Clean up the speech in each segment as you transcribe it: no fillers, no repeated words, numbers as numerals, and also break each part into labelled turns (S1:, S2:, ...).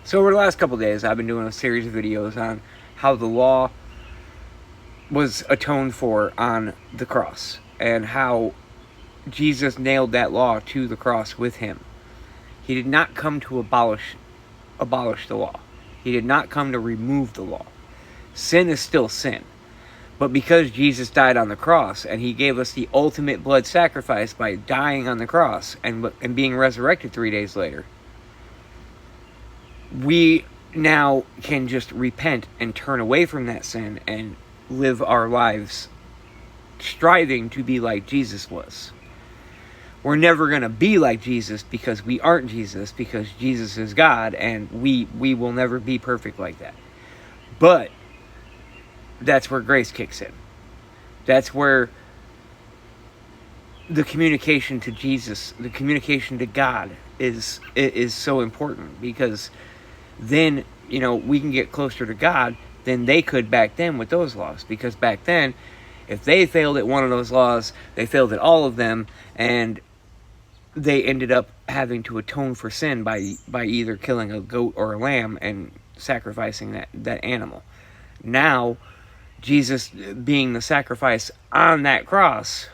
S1: So over the last couple of days, I've been doing a series of videos on how the law was atoned for on the cross and how Jesus nailed that law to the cross with him. He did not come to abolish the law. He did not come to remove the law. Sin is still sin. But because Jesus died on the cross and he gave us the ultimate blood sacrifice by dying on the cross and being resurrected 3 days later, we now can just repent and turn away from that sin and live our lives striving to be like Jesus was. We're never going to be like Jesus because we aren't Jesus, because Jesus is God, and we will never be perfect like that. But that's where grace kicks in. That's where the communication to Jesus, the communication to God is so important, because then, we can get closer to God than they could back then with those laws. Because back then, if they failed at one of those laws, they failed at all of them, and they ended up having to atone for sin by either killing a goat or a lamb and sacrificing that animal. Now, Jesus being the sacrifice on that cross,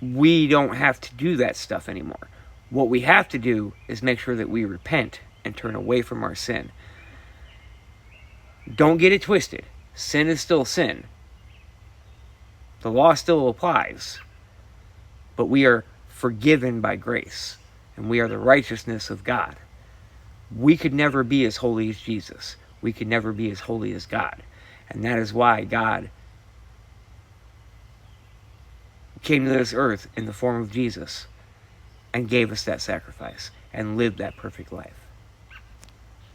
S1: we don't have to do that stuff anymore. What we have to do is make sure that we repent and turn away from our sin. Don't get it twisted. Sin is still sin. The law still applies. But we are forgiven by grace. And we are the righteousness of God. We could never be as holy as Jesus. We could never be as holy as God. And that is why God came to this earth in the form of Jesus and gave us that sacrifice and lived that perfect life.